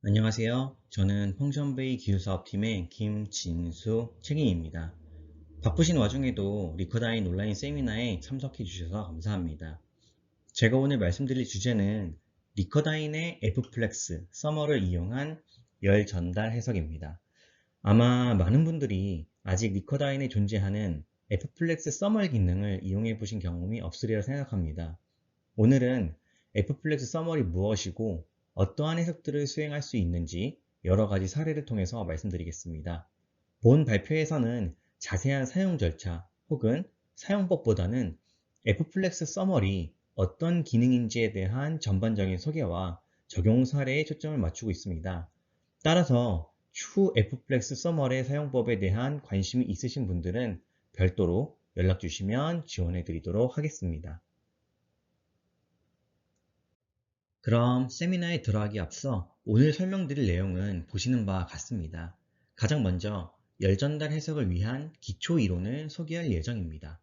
안녕하세요. 저는 펑션베이 기술사업팀의 김진수 책임입니다. 바쁘신 와중에도 리커다인 온라인 세미나에 참석해 주셔서 감사합니다. 제가 오늘 말씀드릴 주제는 리커다인의 F플렉스 서머를 이용한 열 전달 해석입니다. 아마 많은 분들이 아직 리커다인에 존재하는 F플렉스 서멀 기능을 이용해 보신 경험이 없으리라 생각합니다. 오늘은 F플렉스 서멀이 무엇이고 어떠한 해석들을 수행할 수 있는지 여러 가지 사례를 통해서 말씀드리겠습니다. 본 발표에서는 자세한 사용 절차 혹은 사용법보다는 F플렉스 서멀이 어떤 기능인지에 대한 전반적인 소개와 적용 사례에 초점을 맞추고 있습니다. 따라서 추후 F플렉스 서멀의 사용법에 대한 관심이 있으신 분들은 별도로 연락 주시면 지원해 드리도록 하겠습니다. 그럼 세미나에 들어가기 앞서 오늘 설명드릴 내용은 보시는 바와 같습니다. 가장 먼저 열전달 해석을 위한 기초 이론을 소개할 예정입니다.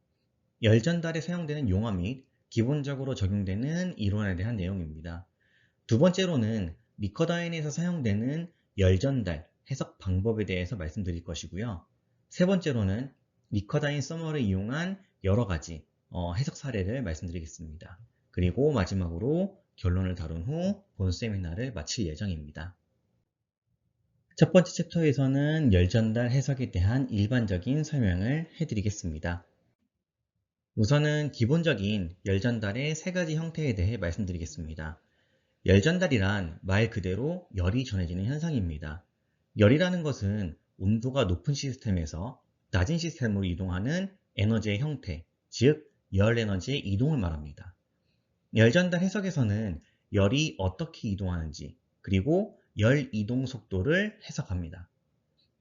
열전달에 사용되는 용어 및 기본적으로 적용되는 이론에 대한 내용입니다. 두 번째로는 리커다인에서 사용되는 열전달 해석 방법에 대해서 말씀드릴 것이고요. 세 번째로는 리커다인 서머를 이용한 여러 가지 해석 사례를 말씀드리겠습니다. 그리고 마지막으로 결론을 다룬 후 본 세미나를 마칠 예정입니다. 첫 번째 챕터에서는 열전달 해석에 대한 일반적인 설명을 해드리겠습니다. 우선은 기본적인 열전달의 세 가지 형태에 대해 말씀드리겠습니다. 열전달이란 말 그대로 열이 전해지는 현상입니다. 열이라는 것은 온도가 높은 시스템에서 낮은 시스템으로 이동하는 에너지의 형태, 즉 열 에너지의 이동을 말합니다. 열전달 해석에서는 열이 어떻게 이동하는지, 그리고 열 이동 속도를 해석합니다.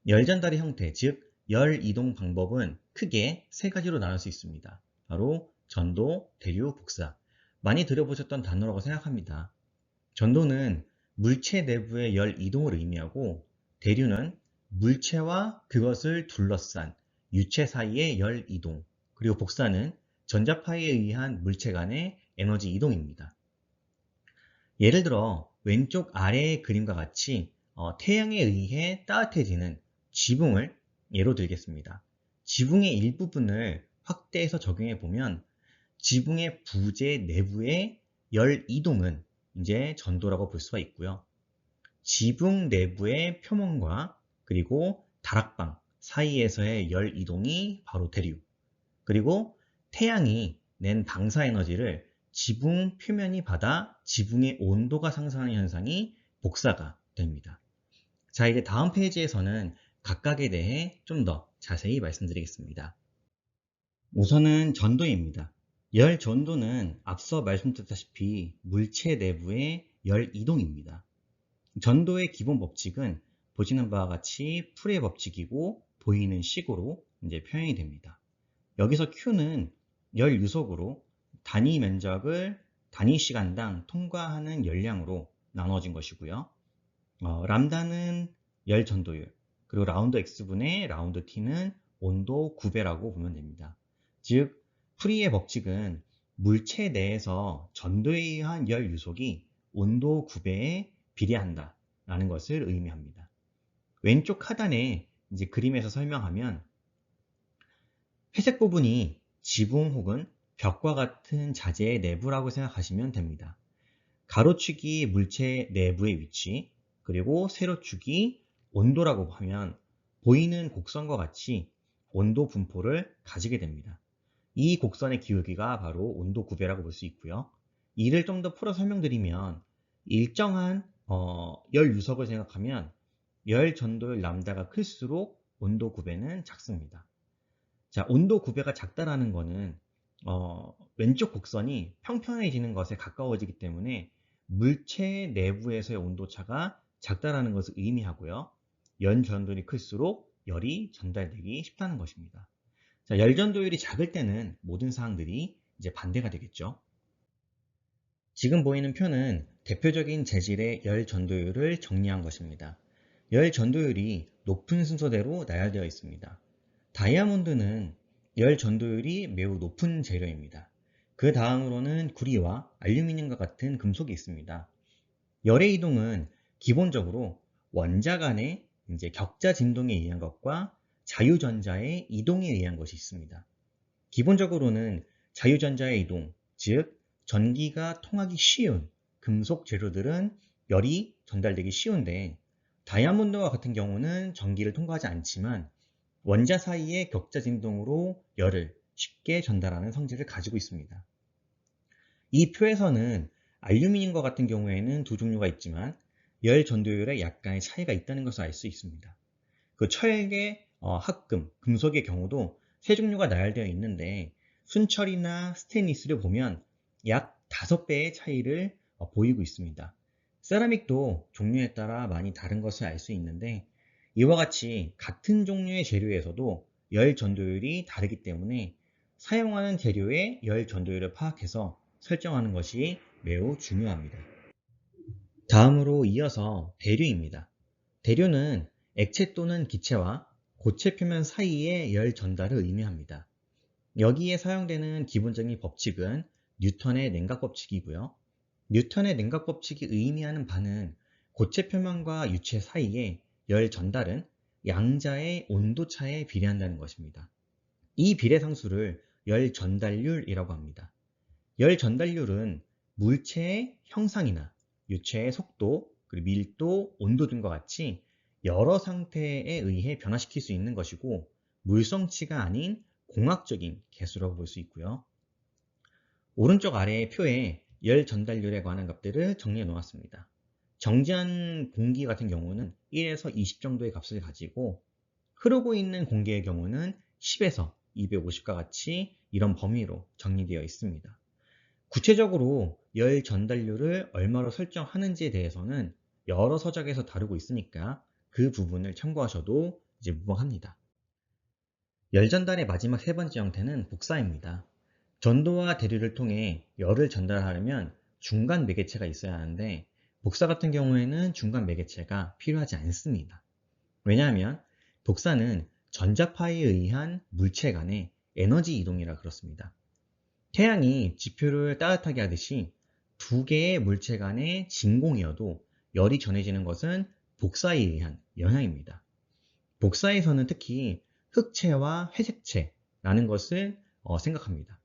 열전달의 형태, 즉 열 이동 방법은 크게 세 가지로 나눌 수 있습니다. 바로 전도, 대류, 복사. 많이 들어보셨던 단어라고 생각합니다. 전도는 물체 내부의 열 이동을 의미하고, 대류는 물체와 그것을 둘러싼 유체 사이의 열 이동, 그리고 복사는 전자파에 의한 물체 간의 에너지 이동입니다. 예를 들어 왼쪽 아래의 그림과 같이 태양에 의해 따뜻해지는 지붕을 예로 들겠습니다. 지붕의 일부분을 확대해서 적용해 보면 지붕의 부재 내부의 열 이동은 이제 전도라고 볼 수가 있고요. 지붕 내부의 표면과 그리고 다락방 사이에서의 열 이동이 바로 대류, 그리고 태양이 낸 방사 에너지를 지붕 표면이 받아 지붕의 온도가 상승하는 현상이 복사가 됩니다. 자, 이제 다음 페이지에서는 각각에 대해 좀 더 자세히 말씀드리겠습니다. 우선은 전도입니다. 열 전도는 앞서 말씀드렸다시피 물체 내부의 열 이동입니다. 전도의 기본 법칙은 보시는 바와 같이 풀의 법칙이고 보이는 식으로 이제 표현이 됩니다. 여기서 Q는 열 유속으로 단위 면적을 단위 시간당 통과하는 열량으로 나눠진 것이고요. 람다는 열 전도율, 그리고 라운드 X분의 라운드 T는 온도 9배라고 보면 됩니다. 즉, 프리의 법칙은 물체 내에서 전도에 의한 열 유속이 온도 9배에 비례한다 라는 것을 의미합니다. 왼쪽 하단에 이제 그림에서 설명하면 회색 부분이 지붕 혹은 벽과 같은 자재의 내부라고 생각하시면 됩니다. 가로축이 물체 내부의 위치, 그리고 세로축이 온도라고 하면 보이는 곡선과 같이 온도 분포를 가지게 됩니다. 이 곡선의 기울기가 바로 온도 9배라고 볼 수 있고요. 이를 좀 더 풀어 설명드리면 일정한 열 유속을 생각하면 열 전도율 람다가 클수록 온도 9배는 작습니다. 자, 온도 9배가 작다라는 거는 왼쪽 곡선이 평평해지는 것에 가까워지기 때문에 물체 내부에서의 온도차가 작다라는 것을 의미하고요. 연 전도율이 클수록 열이 전달되기 쉽다는 것입니다. 자, 열 전도율이 작을 때는 모든 사항들이 이제 반대가 되겠죠. 지금 보이는 표는 대표적인 재질의 열 전도율을 정리한 것입니다. 열 전도율이 높은 순서대로 나열되어 있습니다. 다이아몬드는 열 전도율이 매우 높은 재료입니다. 그 다음으로는 구리와 알루미늄과 같은 금속이 있습니다. 열의 이동은 기본적으로 원자 간의 이제 격자 진동에 의한 것과 자유전자의 이동에 의한 것이 있습니다. 기본적으로는 자유전자의 이동, 즉 전기가 통하기 쉬운 금속 재료들은 열이 전달되기 쉬운데 다이아몬드와 같은 경우는 전기를 통과하지 않지만 원자 사이의 격자 진동으로 열을 쉽게 전달하는 성질을 가지고 있습니다. 이 표에서는 알루미늄과 같은 경우에는 두 종류가 있지만 열 전도율에 약간의 차이가 있다는 것을 알 수 있습니다. 그 철계, 합금, 금속의 경우도 세 종류가 나열되어 있는데 순철이나 스테인리스를 보면 약 5배의 차이를 보이고 있습니다. 세라믹도 종류에 따라 많이 다른 것을 알 수 있는데 이와 같이 같은 종류의 재료에서도 열 전도율이 다르기 때문에 사용하는 재료의 열 전도율을 파악해서 설정하는 것이 매우 중요합니다. 다음으로 이어서 대류입니다. 대류는 액체 또는 기체와 고체 표면 사이의 열 전달을 의미합니다. 여기에 사용되는 기본적인 법칙은 뉴턴의 냉각 법칙이고요. 뉴턴의 냉각 법칙이 의미하는 바는 고체 표면과 유체 사이의 열 전달은 양자의 온도 차에 비례한다는 것입니다. 이 비례 상수를 열 전달률이라고 합니다. 열 전달률은 물체의 형상이나 유체의 속도, 그리고 밀도, 온도 등과 같이 여러 상태에 의해 변화시킬 수 있는 것이고 물성치가 아닌 공학적인 개수라고 볼 수 있고요. 오른쪽 아래의 표에 열 전달률에 관한 값들을 정리해 놓았습니다. 정지한 공기 같은 경우는 1에서 20 정도의 값을 가지고 흐르고 있는 공기의 경우는 10에서 250과 같이 이런 범위로 정리되어 있습니다. 구체적으로 열 전달률을 얼마로 설정하는지에 대해서는 여러 서적에서 다루고 있으니까 그 부분을 참고하셔도 이제 무방합니다. 열 전달의 마지막 세 번째 형태는 복사입니다. 전도와 대류를 통해 열을 전달하려면 중간 매개체가 있어야 하는데 복사 같은 경우에는 중간 매개체가 필요하지 않습니다. 왜냐하면 복사는 전자파에 의한 물체 간의 에너지 이동이라 그렇습니다. 태양이 지표를 따뜻하게 하듯이 두 개의 물체 간의 진공이어도 열이 전해지는 것은 복사에 의한 영향입니다. 복사에서는 특히 흑체와 회색체라는 것을 생각합니다.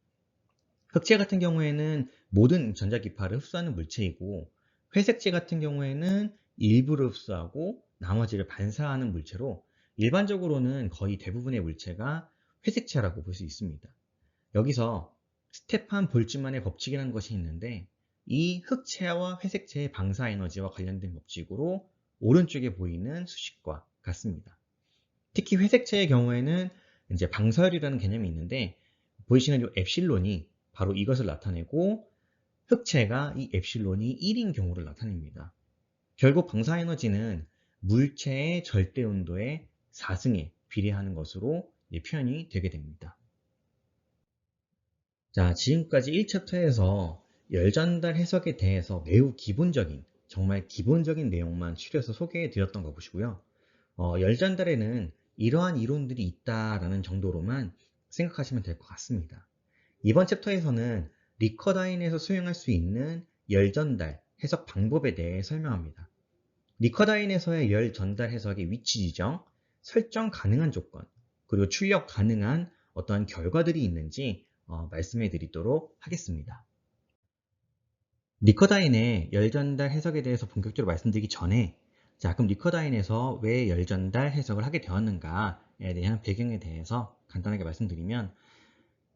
흑체 같은 경우에는 모든 전자기파를 흡수하는 물체이고 회색체 같은 경우에는 일부를 흡수하고 나머지를 반사하는 물체로 일반적으로는 거의 대부분의 물체가 회색체라고 볼 수 있습니다. 여기서 스테판 볼츠만의 법칙이라는 것이 있는데 이 흑체와 회색체의 방사 에너지와 관련된 법칙으로 오른쪽에 보이는 수식과 같습니다. 특히 회색체의 경우에는 이제 방사율이라는 개념이 있는데 보이시는 이 엡실론이 바로 이것을 나타내고 흑체가 이 엡실론이 1인 경우를 나타냅니다. 결국 방사 에너지는 물체의 절대 온도의 4승에 비례하는 것으로 표현이 되게 됩니다. 자, 지금까지 1챕터에서 열전달 해석에 대해서 매우 기본적인, 정말 기본적인 내용만 추려서 소개해 드렸던 거 보시고요. 열전달에는 이러한 이론들이 있다라는 정도로만 생각하시면 될 것 같습니다. 이번 챕터에서는 리커다인에서 수행할 수 있는 열전달 해석 방법에 대해 설명합니다. 리커다인에서의 열전달 해석의 위치 지정, 설정 가능한 조건, 그리고 출력 가능한 어떠한 결과들이 있는지 말씀해 드리도록 하겠습니다. 리커다인의 열전달 해석에 대해서 본격적으로 말씀드리기 전에 그럼 리커다인에서 왜 열전달 해석을 하게 되었는가에 대한 배경에 대해서 간단하게 말씀드리면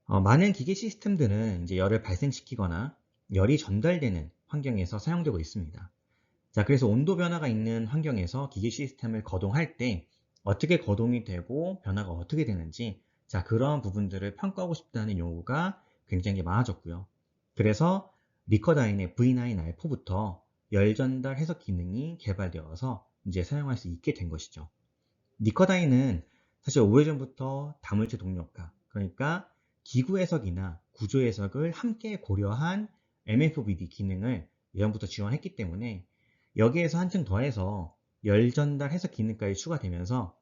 많은 기계 시스템들은 이제 열을 발생시키거나 열이 전달되는 환경에서 사용되고 있습니다. 그래서 온도 변화가 있는 환경에서 기계 시스템을 거동할 때 어떻게 거동이 되고 변화가 어떻게 되는지 그런 부분들을 평가하고 싶다는 요구가 굉장히 많아졌고요. 그래서 리커다인의 V9R4부터 열 전달 해석 기능이 개발되어서 이제 사용할 수 있게 된 것이죠. 리커다인은 사실 오래전부터 다물체 동력화, 그러니까 기구 해석이나 구조 해석을 함께 고려한 MFBD 기능을 예전부터 지원했기 때문에 여기에서 한층 더해서 열 전달 해석 기능까지 추가되면서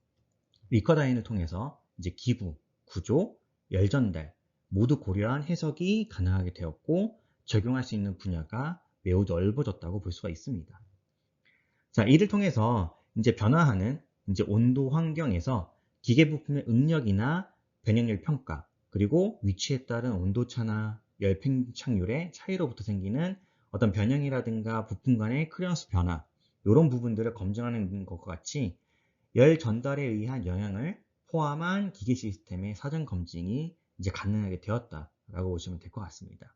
리커다인을 통해서 이제 기부, 구조, 열 전달 모두 고려한 해석이 가능하게 되었고 적용할 수 있는 분야가 매우 넓어졌다고 볼 수가 있습니다. 자, 이를 통해서 이제 변화하는 이제 온도 환경에서 기계 부품의 응력이나 변형률 평가, 그리고 위치에 따른 온도차나 열 팽창률의 차이로부터 생기는 어떤 변형이라든가 부품 간의 클리어런스 변화, 이런 부분들을 검증하는 것과 같이 열 전달에 의한 영향을 포함한 기계 시스템의 사전 검증이 이제 가능하게 되었다라고 보시면 될 것 같습니다.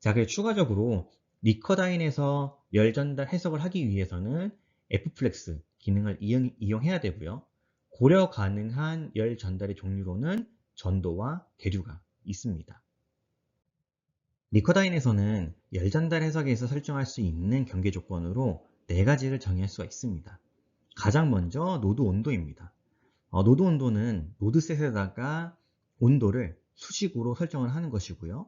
자, 그리고 추가적으로 리커다인에서 열 전달 해석을 하기 위해서는 F플렉스 기능을 이용해야 되고요. 고려 가능한 열 전달의 종류로는 전도와 대류가 있습니다. 리커다인에서는 열 전달 해석에서 설정할 수 있는 경계 조건으로 4가지를 정의할 수가 있습니다. 가장 먼저 노드 온도입니다. 노드 온도는 노드셋에다가 온도를 수식으로 설정을 하는 것이고요.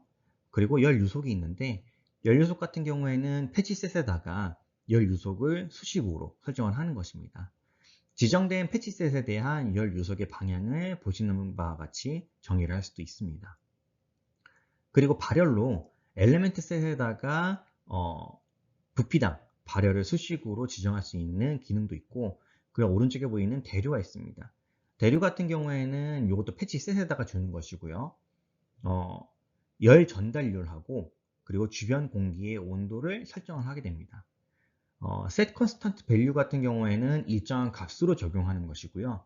그리고 열 유속이 있는데 열 유속 같은 경우에는 패치셋에다가 열 유속을 수식으로 설정을 하는 것입니다. 지정된 패치셋에 대한 열 유속의 방향을 보시는 바와 같이 정의를 할 수도 있습니다. 그리고 발열로 엘리멘트 셋에다가 부피당 발열을 수식으로 지정할 수 있는 기능도 있고, 그리고 오른쪽에 보이는 대류가 있습니다. 대류 같은 경우에는 이것도 패치 셋에다가 주는 것이고요. 열 전달률하고 그리고 주변 공기의 온도를 설정을 하게 됩니다. set constant value 같은 경우에는 일정한 값으로 적용하는 것이고요.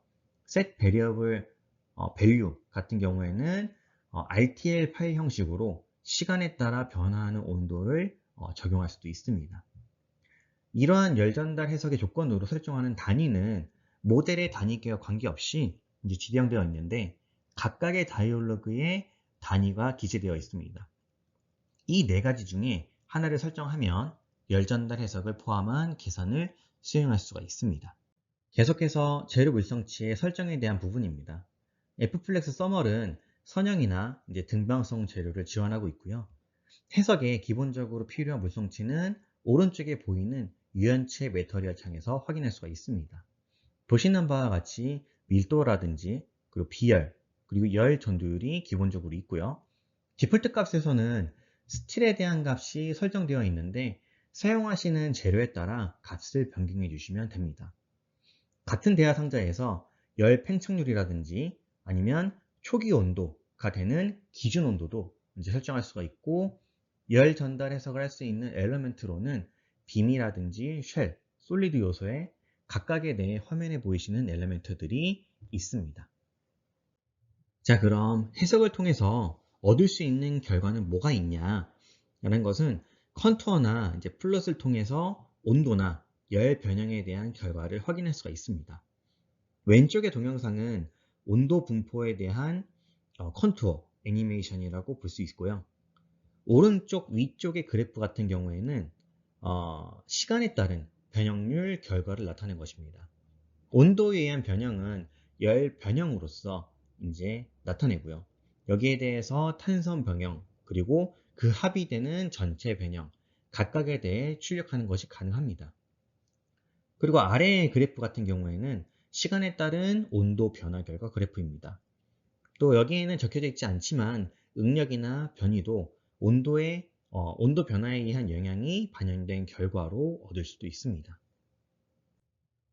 set variable value 같은 경우에는 RTL 파일 형식으로 시간에 따라 변화하는 온도를 적용할 수도 있습니다. 이러한 열 전달 해석의 조건으로 설정하는 단위는 모델의 단위계와 관계없이 이제 지정되어 있는데 각각의 다이얼로그에 단위가 기재되어 있습니다. 이 4가지 중에 하나를 설정하면 열 전달 해석을 포함한 계산을 수행할 수가 있습니다. 계속해서 재료 물성치의 설정에 대한 부분입니다. F플렉스 서멀은 선형이나 이제 등방성 재료를 지원하고 있고요. 해석에 기본적으로 필요한 물성치는 오른쪽에 보이는 유연체 매터리얼 창에서 확인할 수가 있습니다. 보시는 바와 같이 밀도라든지 그리고 비열, 그리고 열 전도율이 기본적으로 있고요. 디폴트 값에서는 스틸에 대한 값이 설정되어 있는데 사용하시는 재료에 따라 값을 변경해 주시면 됩니다. 같은 대하 상자에서 열 팽창률이라든지 아니면 초기 온도가 되는 기준 온도도 이제 설정할 수가 있고, 열 전달 해석을 할 수 있는 엘리멘트로는 빔이라든지 쉘, 솔리드 요소에 각각의 내 화면에 보이시는 엘리멘트들이 있습니다. 자, 그럼 해석을 통해서 얻을 수 있는 결과는 뭐가 있냐라는 것은 컨투어나 이제 플롯을 통해서 온도나 열 변형에 대한 결과를 확인할 수가 있습니다. 왼쪽의 동영상은 온도 분포에 대한 컨투어 애니메이션이라고 볼 수 있고요. 오른쪽 위쪽의 그래프 같은 경우에는 시간에 따른 변형률 결과를 나타낸 것입니다. 온도에 의한 변형은 열 변형으로서 이제 나타내고요. 여기에 대해서 탄성 변형, 그리고 그 합의되는 전체 변형, 각각에 대해 출력하는 것이 가능합니다. 그리고 아래의 그래프 같은 경우에는 시간에 따른 온도 변화 결과 그래프입니다. 또 여기에는 적혀져 있지 않지만 응력이나 변이도 온도 변화에 의한 영향이 반영된 결과로 얻을 수도 있습니다.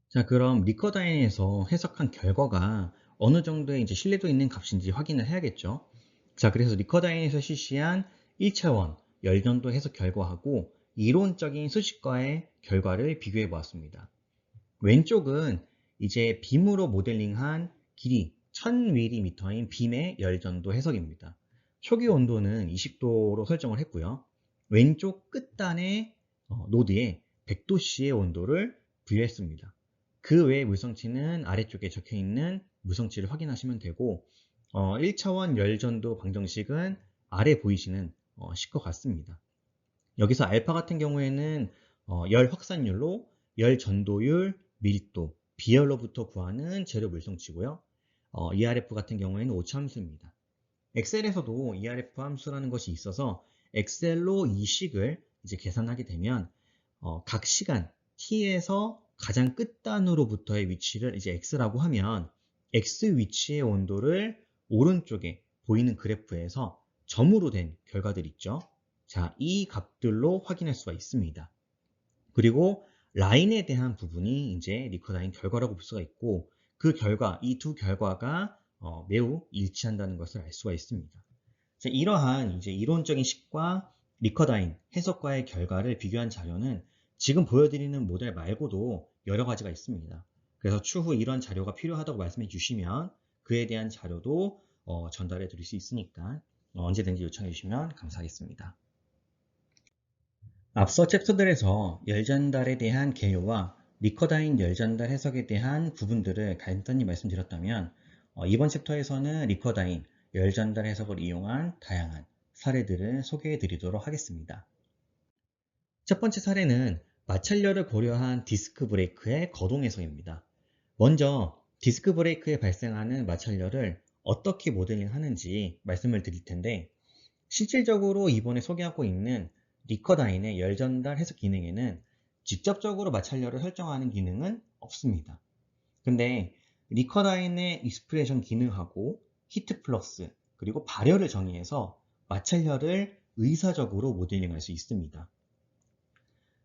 자, 그럼 리커다인에서 해석한 결과가 어느 정도의 이제 신뢰도 있는 값인지 확인을 해야겠죠. 자, 그래서 리커다인에서 실시한 1차원 열전도 해석 결과하고 이론적인 수식과의 결과를 비교해 보았습니다. 왼쪽은 이제 빔으로 모델링한 길이 1000mm인 빔의 열전도 해석입니다. 초기 온도는 20도로 설정을 했고요. 왼쪽 끝단의 노드에 100도씨의 온도를 부여했습니다. 그 외의 물성치는 아래쪽에 적혀 있는 물성치를 확인하시면 되고 1차원 열전도 방정식은 아래 보이시는 식과 같습니다. 여기서 알파 같은 경우에는 열 확산율로 열 전도율, 밀도, 비열로부터 구하는 재료 물성치고요. ERF 같은 경우에는 오차 함수입니다. 엑셀에서도 ERF 함수라는 것이 있어서 엑셀로 이 식을 이제 계산하게 되면 각 시간 t에서 가장 끝단으로부터의 위치를 이제 x라고 하면 x 위치의 온도를 오른쪽에 보이는 그래프에서 점으로 된 결과들 있죠. 자, 이 값들로 확인할 수가 있습니다. 그리고 라인에 대한 부분이 이제 리커다인 결과라고 볼 수가 있고, 그 결과, 이 두 결과가 매우 일치한다는 것을 알 수가 있습니다. 자, 이러한 이제 이론적인 식과 리커다인 해석과의 결과를 비교한 자료는 지금 보여드리는 모델 말고도 여러 가지가 있습니다. 그래서 추후 이런 자료가 필요하다고 말씀해 주시면 그에 대한 자료도 전달해 드릴 수 있으니까 언제든지 요청해 주시면 감사하겠습니다. 앞서 챕터들에서 열전달에 대한 개요와 리커다인 열전달 해석에 대한 부분들을 간단히 말씀드렸다면 이번 챕터에서는 리커다인 열전달 해석을 이용한 다양한 사례들을 소개해 드리도록 하겠습니다. 첫 번째 사례는 마찰열을 고려한 디스크 브레이크의 거동 해석입니다. 먼저 디스크 브레이크에 발생하는 마찰열을 어떻게 모델링하는지 말씀을 드릴 텐데, 실질적으로 이번에 소개하고 있는 리커다인의 열전달 해석 기능에는 직접적으로 마찰열을 설정하는 기능은 없습니다. 근데 리커다인의 익스프레션 기능하고 히트 플럭스 그리고 발열을 정의해서 마찰열을 의사적으로 모델링할 수 있습니다.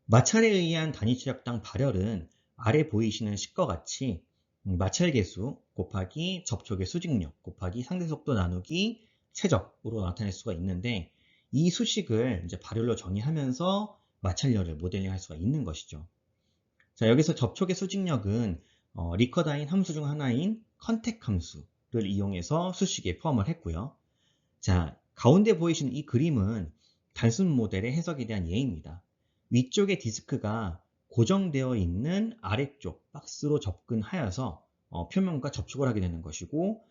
마찰에 의한 단위 출력당 발열은 아래 보이시는 식과 같이 마찰 계수 곱하기 접촉의 수직력 곱하기 상대속도 나누기 최적으로 나타낼 수가 있는데, 이 수식을 이제 발열로 정의하면서 마찰열을 모델링할 수가 있는 것이죠. 자, 여기서 접촉의 수직력은 리커다인 함수 중 하나인 컨택 함수를 이용해서 수식에 포함을 했고요. 자, 가운데 보이시는 이 그림은 단순 모델의 해석에 대한 예입니다. 위쪽의 디스크가 고정되어 있는 아래쪽 박스로 접근하여서 표면과 접촉을 하게 되는 것이고,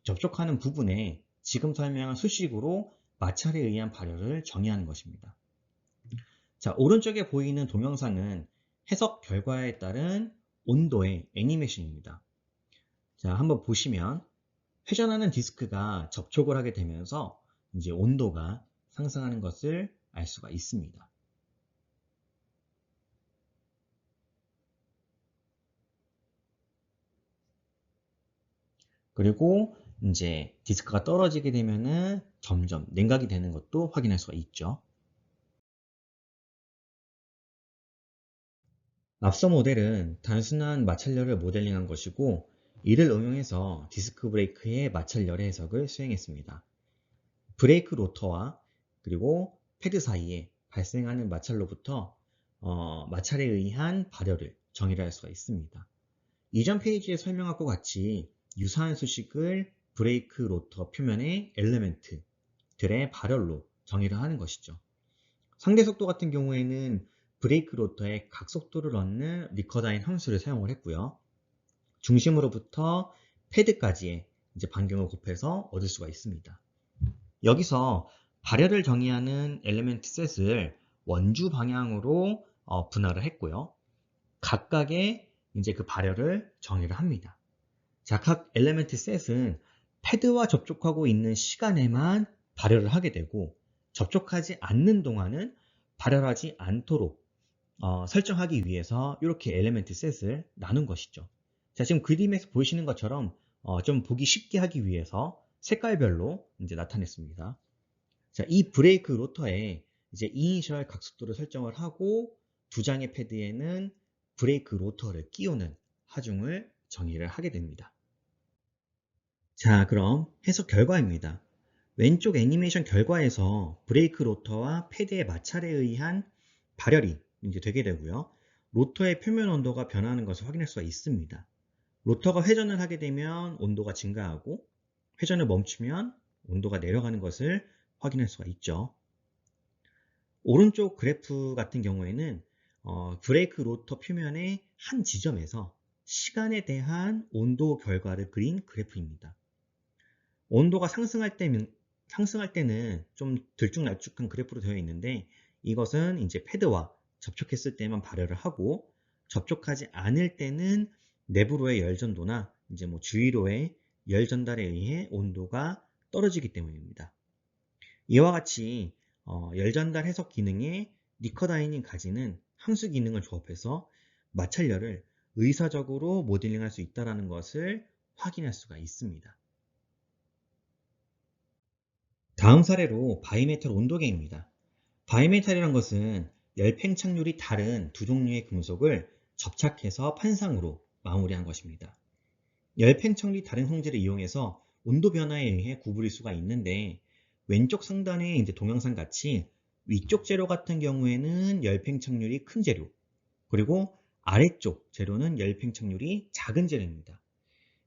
접촉하는 부분에 지금 설명한 수식으로 마찰에 의한 발열을 정의하는 것입니다. 자, 오른쪽에 보이는 동영상은 해석 결과에 따른 온도의 애니메이션입니다. 자, 한번 보시면 회전하는 디스크가 접촉을 하게 되면서 이제 온도가 상승하는 것을 알 수가 있습니다. 그리고 이제 디스크가 떨어지게 되면은 점점 냉각이 되는 것도 확인할 수가 있죠. 앞서 모델은 단순한 마찰열을 모델링한 것이고, 이를 응용해서 디스크 브레이크의 마찰열의 해석을 수행했습니다. 브레이크 로터와 그리고 패드 사이에 발생하는 마찰로부터 마찰에 의한 발열을 정의를 할 수가 있습니다. 이전 페이지에 설명한 것 같이 유사한 수식을 브레이크 로터 표면의 엘리멘트들의 발열로 정의를 하는 것이죠. 상대 속도 같은 경우에는 브레이크 로터의 각속도를 얻는 리커다인 함수를 사용을 했고요. 중심으로부터 패드까지의 이제 반경을 곱해서 얻을 수가 있습니다. 여기서 발열을 정의하는 엘리멘트 셋을 원주 방향으로 분할을 했고요. 각각의 이제 그 발열을 정의를 합니다. 자, 각 엘리멘트 셋은 패드와 접촉하고 있는 시간에만 발열을 하게 되고, 접촉하지 않는 동안은 발열하지 않도록 설정하기 위해서 이렇게 엘리멘트 셋을 나눈 것이죠. 자, 지금 그림에서 보이시는 것처럼 좀 보기 쉽게 하기 위해서 색깔별로 이제 나타냈습니다. 자, 이 브레이크 로터에 이제 이니셜 각속도를 설정을 하고 두 장의 패드에는 브레이크 로터를 끼우는 하중을 정의를 하게 됩니다. 자, 그럼 해석 결과입니다. 왼쪽 애니메이션 결과에서 브레이크 로터와 패드의 마찰에 의한 발열이 이제 되게 되고요. 로터의 표면 온도가 변하는 것을 확인할 수가 있습니다. 로터가 회전을 하게 되면 온도가 증가하고, 회전을 멈추면 온도가 내려가는 것을 확인할 수가 있죠. 오른쪽 그래프 같은 경우에는 브레이크 로터 표면의 한 지점에서 시간에 대한 온도 결과를 그린 그래프입니다. 온도가 상승할 때는 좀 들쭉날쭉한 그래프로 되어 있는데, 이것은 이제 패드와 접촉했을 때만 발열을 하고, 접촉하지 않을 때는 내부로의 열 전도나 이제 뭐 주위로의 열 전달에 의해 온도가 떨어지기 때문입니다. 이와 같이 열 전달 해석 기능에 리커다인이 가지는 함수 기능을 조합해서 마찰열을 의사적으로 모델링할 수 있다는 것을 확인할 수가 있습니다. 다음 사례로 바이메탈 온도계입니다. 바이메탈이란 것은 열 팽창률이 다른 두 종류의 금속을 접착해서 판상으로 마무리한 것입니다. 열 팽창률이 다른 성질을 이용해서 온도 변화에 의해 구부릴 수가 있는데, 왼쪽 상단의 이제 동영상 같이 위쪽 재료 같은 경우에는 열 팽창률이 큰 재료, 그리고 아래쪽 재료는 열 팽창률이 작은 재료입니다.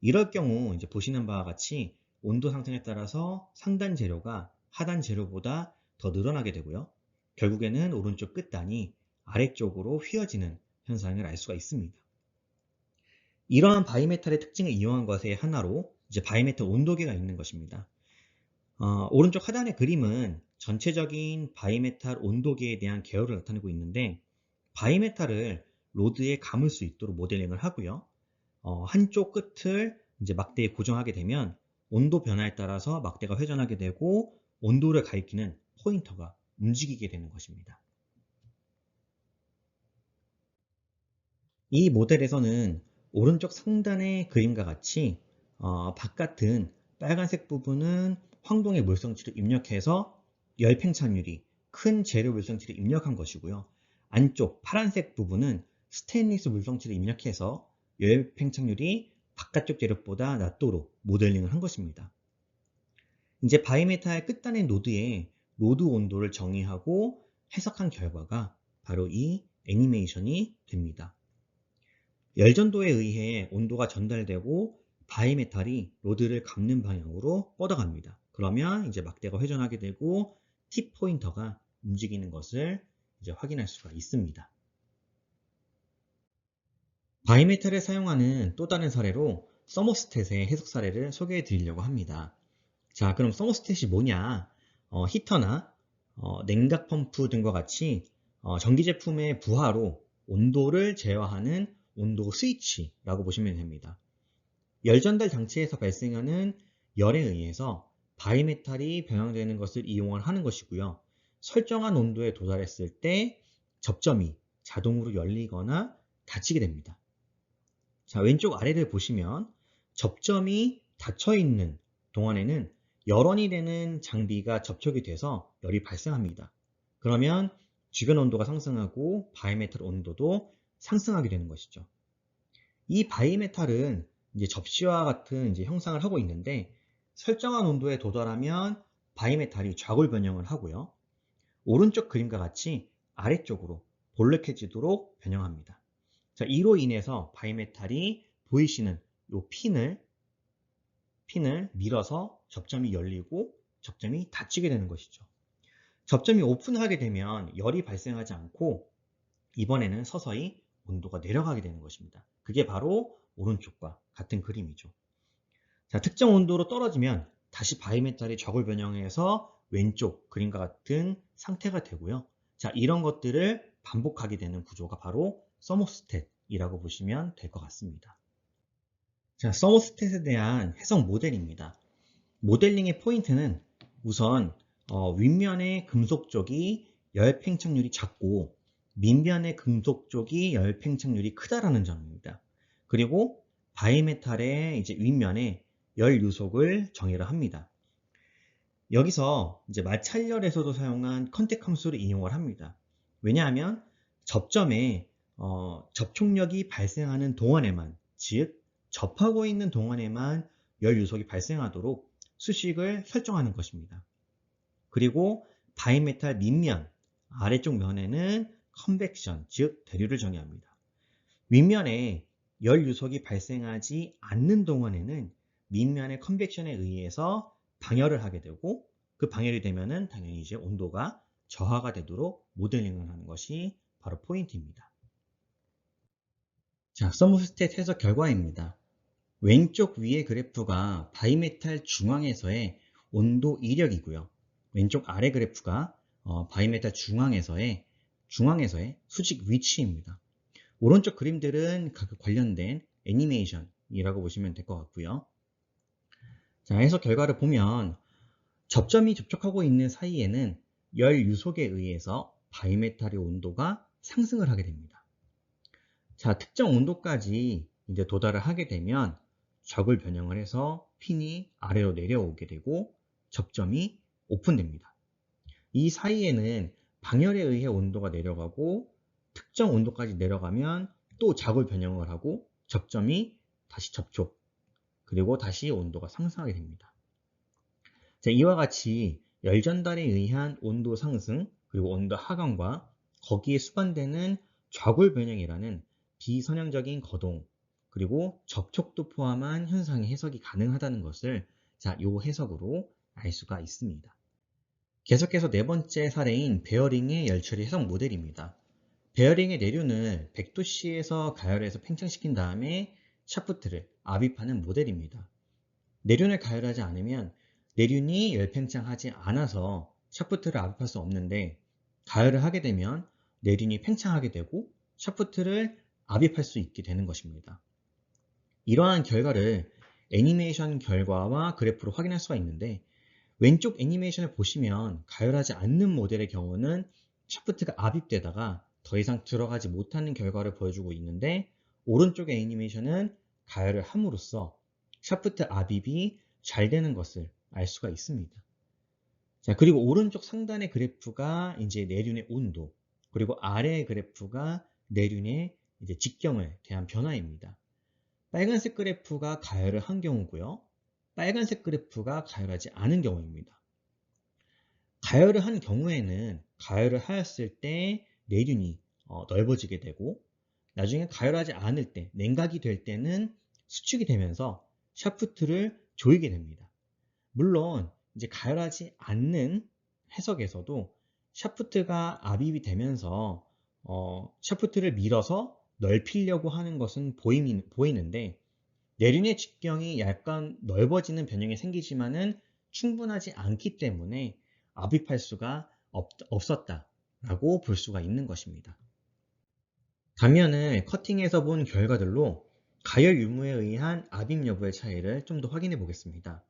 이럴 경우 이제 보시는 바와 같이 온도 상승에 따라서 상단 재료가 하단 재료보다 더 늘어나게 되고요. 결국에는 오른쪽 끝단이 아래쪽으로 휘어지는 현상을 알 수가 있습니다. 이러한 바이메탈의 특징을 이용한 것의 하나로 이제 바이메탈 온도계가 있는 것입니다. 오른쪽 하단의 그림은 전체적인 바이메탈 온도계에 대한 개요를 나타내고 있는데, 바이메탈을 로드에 감을 수 있도록 모델링을 하고요. 한쪽 끝을 이제 막대에 고정하게 되면 온도 변화에 따라서 막대가 회전하게 되고 온도를 가리키는 포인터가 움직이게 되는 것입니다. 이 모델에서는 오른쪽 상단의 그림과 같이 바깥은 빨간색 부분은 황동의 물성치를 입력해서 열 팽창률이 큰 재료 물성치를 입력한 것이고요. 안쪽 파란색 부분은 스테인리스 물성치를 입력해서 열 팽창률이 바깥쪽 재료보다 낮도록 모델링을 한 것입니다. 이제 바이메탈 끝단의 노드에 노드 온도를 정의하고 해석한 결과가 바로 이 애니메이션이 됩니다. 열전도에 의해 온도가 전달되고 바이메탈이 로드를 감는 방향으로 뻗어갑니다. 그러면 이제 막대가 회전하게 되고 팁 포인터가 움직이는 것을 이제 확인할 수가 있습니다. 바이메탈을 사용하는 또 다른 사례로 서머스탯의 해석 사례를 소개해 드리려고 합니다. 자, 그럼 서머스탯이 뭐냐? 히터나 냉각 펌프 등과 같이 전기 제품의 부하로 온도를 제어하는 온도 스위치라고 보시면 됩니다. 열 전달 장치에서 발생하는 열에 의해서 바이메탈이 변형되는 것을 이용을 하는 것이고요. 설정한 온도에 도달했을 때 접점이 자동으로 열리거나 닫히게 됩니다. 자, 왼쪽 아래를 보시면 접점이 닫혀 있는 동안에는 열원이 되는 장비가 접촉이 돼서 열이 발생합니다. 그러면 주변 온도가 상승하고 바이메탈 온도도 상승하게 되는 것이죠. 이 바이메탈은 이제 접시와 같은 이제 형상을 하고 있는데, 설정한 온도에 도달하면 바이메탈이 좌골 변형을 하고요. 오른쪽 그림과 같이 아래쪽으로 볼록해지도록 변형합니다. 자, 이로 인해서 바이메탈이 보이시는 이 핀을 밀어서 접점이 열리고 접점이 닫히게 되는 것이죠. 접점이 오픈하게 되면 열이 발생하지 않고 이번에는 서서히 온도가 내려가게 되는 것입니다. 그게 바로 오른쪽과 같은 그림이죠. 자, 특정 온도로 떨어지면 다시 바이메탈이 좌골 변형해서 왼쪽 그림과 같은 상태가 되고요. 자, 이런 것들을 반복하게 되는 구조가 바로 서머스탯이라고 보시면 될 것 같습니다. 자, 서머스탯에 대한 해석 모델입니다. 모델링의 포인트는 우선 윗면의 금속 쪽이 열 팽창률이 작고 밑면의 금속 쪽이 열 팽창률이 크다라는 점입니다. 그리고 바이메탈의 이제 윗면에 열 요속을 정의를 합니다. 여기서 이제 마찰열에서도 사용한 컨택 함수를 이용을 합니다. 왜냐하면 접점에 접촉력이 발생하는 동안에만, 즉 접하고 있는 동안에만 열 요속이 발생하도록 수식을 설정하는 것입니다. 그리고 바이메탈 밑면, 아래쪽 면에는 컨벡션, 즉 대류를 정의합니다. 윗면에 열 요속이 발생하지 않는 동안에는 밑면의 컨벡션에 의해서 방열을 하게 되고, 그 방열이 되면은 당연히 이제 온도가 저하가 되도록 모델링을 하는 것이 바로 포인트입니다. 자, 서머스탯 해석 결과입니다. 왼쪽 위의 그래프가 바이메탈 중앙에서의 온도 이력이고요. 왼쪽 아래 그래프가 바이메탈 중앙에서의 수직 위치입니다. 오른쪽 그림들은 각각 관련된 애니메이션이라고 보시면 될 것 같고요. 자, 해석 결과를 보면 접점이 접촉하고 있는 사이에는 열 유속에 의해서 바이메탈의 온도가 상승을 하게 됩니다. 자, 특정 온도까지 이제 도달을 하게 되면 적을 변형을 해서 핀이 아래로 내려오게 되고 접점이 오픈됩니다. 이 사이에는 방열에 의해 온도가 내려가고 특정 온도까지 내려가면 또 자골 변형을 하고 접점이 다시 접촉, 그리고 다시 온도가 상승하게 됩니다. 자, 이와 같이 열 전달에 의한 온도 상승, 그리고 온도 하강과 거기에 수반되는 좌골 변형이라는 비선형적인 거동, 그리고 접촉도 포함한 현상의 해석이 가능하다는 것을 자, 요 해석으로 알 수가 있습니다. 계속해서 네 번째 사례인 베어링의 열처리 해석 모델입니다. 베어링의 내륜을 100도씨에서 가열해서 팽창시킨 다음에 샤프트를 압입하는 모델입니다. 내륜을 가열하지 않으면 내륜이 열팽창하지 않아서 샤프트를 압입할 수 없는데, 가열을 하게 되면 내륜이 팽창하게 되고 샤프트를 압입할 수 있게 되는 것입니다. 이러한 결과를 애니메이션 결과와 그래프로 확인할 수가 있는데, 왼쪽 애니메이션을 보시면 가열하지 않는 모델의 경우는 샤프트가 압입되다가 더 이상 들어가지 못하는 결과를 보여주고 있는데, 오른쪽의 애니메이션은 가열을 함으로써 샤프트 압입이 잘 되는 것을 알 수가 있습니다. 자, 그리고 오른쪽 상단의 그래프가 이제 내륜의 온도, 그리고 아래의 그래프가 내륜의 이제 직경을 대한 변화입니다. 빨간색 그래프가 가열을 한 경우고요. 빨간색 그래프가 가열하지 않은 경우입니다. 가열을 한 경우에는 가열을 하였을 때 내륜이 넓어지게 되고, 나중에 가열하지 않을 때, 냉각이 될 때는 수축이 되면서 샤프트를 조이게 됩니다. 물론 이제 가열하지 않는 해석에서도 샤프트가 압입이 되면서 샤프트를 밀어서 넓히려고 하는 것은 보이는데, 내륜의 직경이 약간 넓어지는 변형이 생기지만은 충분하지 않기 때문에 압입할 수가 없었다라고 볼 수가 있는 것입니다. 단면을 커팅해서 본 결과들로 가열 유무에 의한 압입 여부의 차이를 좀 더 확인해 보겠습니다.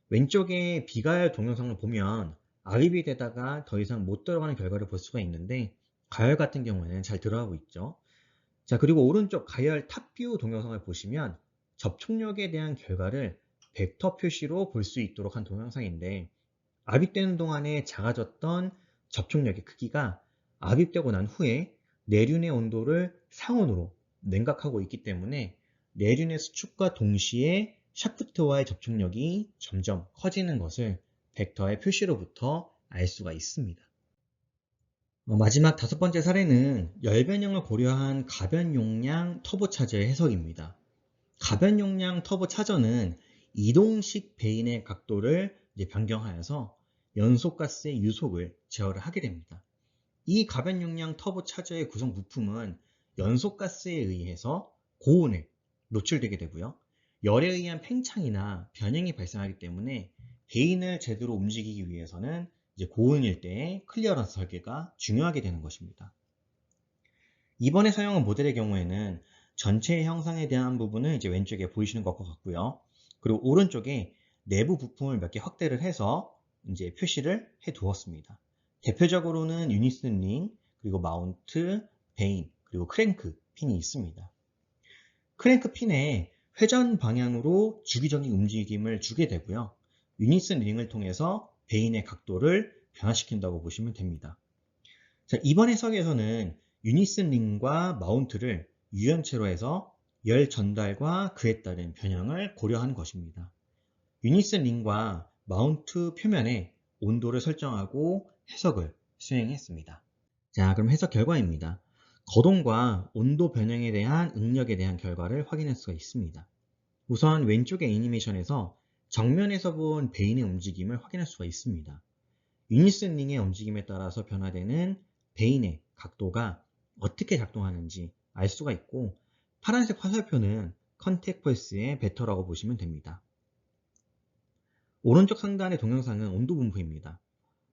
왼쪽에 비가열 동영상을 보면 압입이 되다가 더 이상 못 들어가는 결과를 볼 수가 있는데, 가열 같은 경우에는 잘 들어가고 있죠. 자, 그리고 오른쪽 가열 탑뷰 동영상을 보시면 접촉력에 대한 결과를 벡터 표시로 볼 수 있도록 한 동영상인데, 압입되는 동안에 작아졌던 접촉력의 크기가 압입되고 난 후에 내륜의 온도를 상온으로 냉각하고 있기 때문에 내륜의 수축과 동시에 샤프트와의 접촉력이 점점 커지는 것을 벡터의 표시로부터 알 수가 있습니다. 마지막 다섯 번째 사례는 열 변형을 고려한 가변 용량 터보 차저의 해석입니다. 가변 용량 터보 차저는 이동식 배인의 각도를 변경하여서 연소가스의 유속을 제어를 하게 됩니다. 이 가변 용량 터보 차저의 구성 부품은 연소가스에 의해서 고온에 노출되게 되고요. 열에 의한 팽창이나 변형이 발생하기 때문에 배인을 제대로 움직이기 위해서는 이제 고온일 때의 클리어런스 설계가 중요하게 되는 것입니다. 이번에 사용한 모델의 경우에는 전체 형상에 대한 부분은 이제 왼쪽에 보이시는 것과 같고요. 그리고 오른쪽에 내부 부품을 몇 개 확대를 해서 이제 표시를 해 두었습니다. 대표적으로는 유니슨 링, 그리고 마운트, 베인, 그리고 크랭크 핀이 있습니다. 크랭크 핀에 회전 방향으로 주기적인 움직임을 주게 되고요. 유니슨 링을 통해서 베인의 각도를 변화시킨다고 보시면 됩니다. 자, 이번 해석에서는 유니슨 링과 마운트를 유연체로 해서 열 전달과 그에 따른 변형을 고려한 것입니다. 유니슨 링과 마운트 표면에 온도를 설정하고 해석을 수행했습니다. 자, 그럼 해석 결과입니다. 거동과 온도 변형에 대한 응력에 대한 결과를 확인할 수가 있습니다. 우선 왼쪽의 애니메이션에서 정면에서 본 베인의 움직임을 확인할 수가 있습니다. 유니슨 링의 움직임에 따라서 변화되는 베인의 각도가 어떻게 작동하는지 알 수가 있고, 파란색 화살표는 컨택 펄스의 벡터라고 보시면 됩니다. 오른쪽 상단의 동영상은 온도 분포입니다.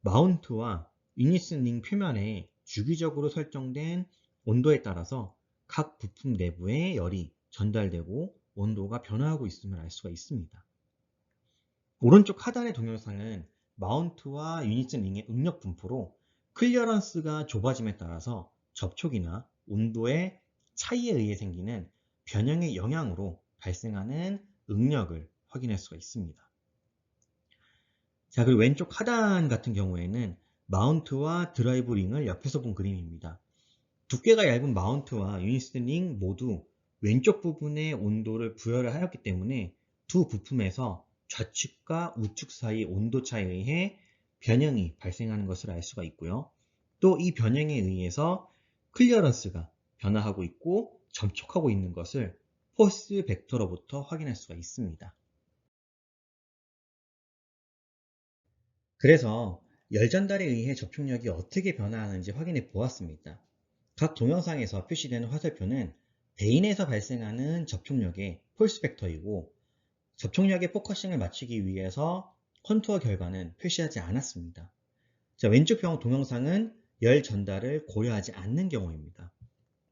마운트와 유니슨 링 표면에 주기적으로 설정된 온도에 따라서 각 부품 내부에 열이 전달되고 온도가 변화하고 있음을 알 수가 있습니다. 오른쪽 하단의 동영상은 마운트와 유니슨 링의 응력 분포로 클리어런스가 좁아짐에 따라서 접촉이나 온도의 차이에 의해 생기는 변형의 영향으로 발생하는 응력을 확인할 수가 있습니다. 자, 그리고 왼쪽 하단 같은 경우에는 마운트와 드라이브 링을 옆에서 본 그림입니다. 두께가 얇은 마운트와 유니스 링 모두 왼쪽 부분에 온도를 부여를 하였기 때문에 두 부품에서 좌측과 우측 사이 온도 차이에 의해 변형이 발생하는 것을 알 수가 있고요. 또 이 변형에 의해서 클리어런스가 변화하고 있고 접촉하고 있는 것을 포스 벡터로부터 확인할 수가 있습니다. 그래서 열전달에 의해 접촉력이 어떻게 변화하는지 확인해 보았습니다. 각 동영상에서 표시되는 화살표는 배인에서 발생하는 접촉력의 폴스 벡터이고 접촉력의 포커싱을 맞추기 위해서 컨투어 결과는 표시하지 않았습니다. 자, 왼쪽 동영상은 열 전달을 고려하지 않는 경우입니다.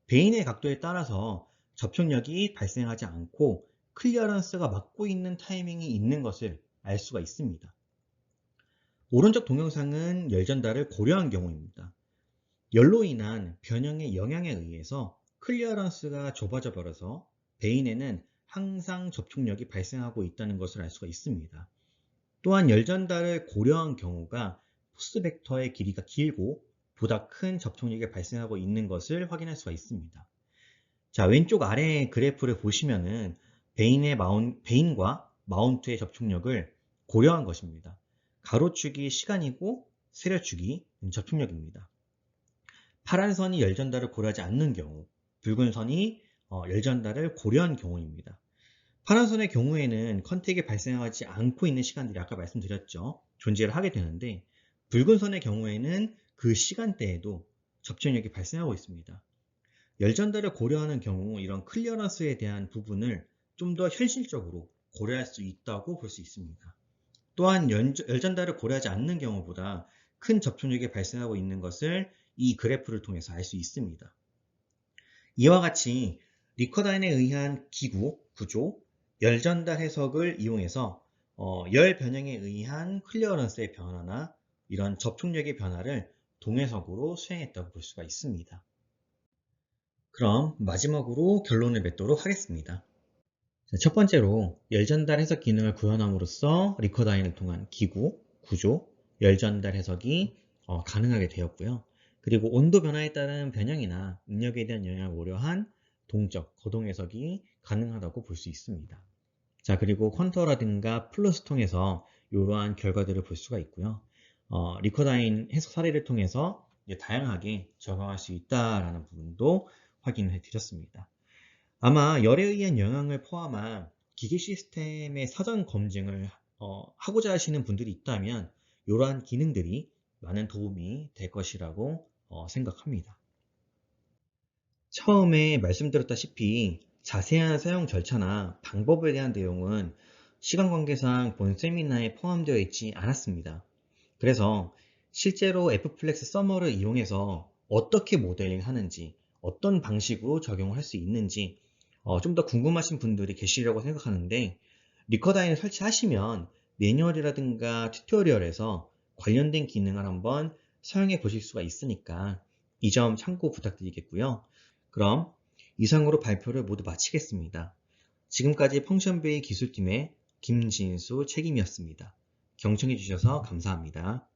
배인의 각도에 따라서 접촉력이 발생하지 않고 클리어런스가 맞고 있는 타이밍이 있는 것을 알 수가 있습니다. 오른쪽 동영상은 열 전달을 고려한 경우입니다. 열로 인한 변형의 영향에 의해서 클리어런스가 좁아져 버려서 배인에는 항상 접촉력이 발생하고 있다는 것을 알 수가 있습니다. 또한 열 전달을 고려한 경우가 포스 벡터의 길이가 길고 보다 큰 접촉력이 발생하고 있는 것을 확인할 수가 있습니다. 자, 왼쪽 아래 그래프를 보시면은 배인과 마운트의 접촉력을 고려한 것입니다. 가로축이 시간이고 세로축이 접촉력입니다. 파란 선이 열 전달을 고려하지 않는 경우, 붉은 선이 열 전달을 고려한 경우입니다. 파란 선의 경우에는 컨택이 발생하지 않고 있는 시간들이 아까 말씀드렸죠. 존재를 하게 되는데 붉은 선의 경우에는 그 시간대에도 접촉력이 발생하고 있습니다. 열 전달을 고려하는 경우 이런 클리어런스에 대한 부분을 좀 더 현실적으로 고려할 수 있다고 볼 수 있습니다. 또한 열 전달을 고려하지 않는 경우보다 큰 접촉력이 발생하고 있는 것을 이 그래프를 통해서 알 수 있습니다. 이와 같이 리커다인에 의한 기구, 구조, 열 전달 해석을 이용해서 열 변형에 의한 클리어런스의 변화나 이런 접촉력의 변화를 동해석으로 수행했다고 볼 수가 있습니다. 그럼 마지막으로 결론을 맺도록 하겠습니다. 첫 번째로 열 전달 해석 기능을 구현함으로써 리커다인을 통한 기구, 구조, 열 전달 해석이 가능하게 되었고요. 그리고 온도 변화에 따른 변형이나 응력에 대한 영향을 고려한 동적, 거동 해석이 가능하다고 볼 수 있습니다. 자, 그리고 컨터라든가 플러스 통해서 이러한 결과들을 볼 수가 있고요. 리커다인 해석 사례를 통해서 다양하게 적용할 수 있다는 부분도 확인해 드렸습니다. 아마 열에 의한 영향을 포함한 기계 시스템의 사전 검증을 하고자 하시는 분들이 있다면 이러한 기능들이 많은 도움이 될 것이라고 생각합니다. 처음에 말씀드렸다시피 자세한 사용 절차나 방법에 대한 내용은 시간 관계상 본 세미나에 포함되어 있지 않았습니다. 그래서 실제로 F플렉스 서머를 이용해서 어떻게 모델링 하는지, 어떤 방식으로 적용을 할 수 있는지 좀 더 궁금하신 분들이 계시려고 생각하는데 리커다인을 설치하시면 매뉴얼이라든가 튜토리얼에서 관련된 기능을 한번 사용해 보실 수가 있으니까 이 점 참고 부탁드리겠고요. 그럼 이상으로 발표를 모두 마치겠습니다. 지금까지 펑션베이 기술팀의 김진수 책임이었습니다. 경청해 주셔서 감사합니다.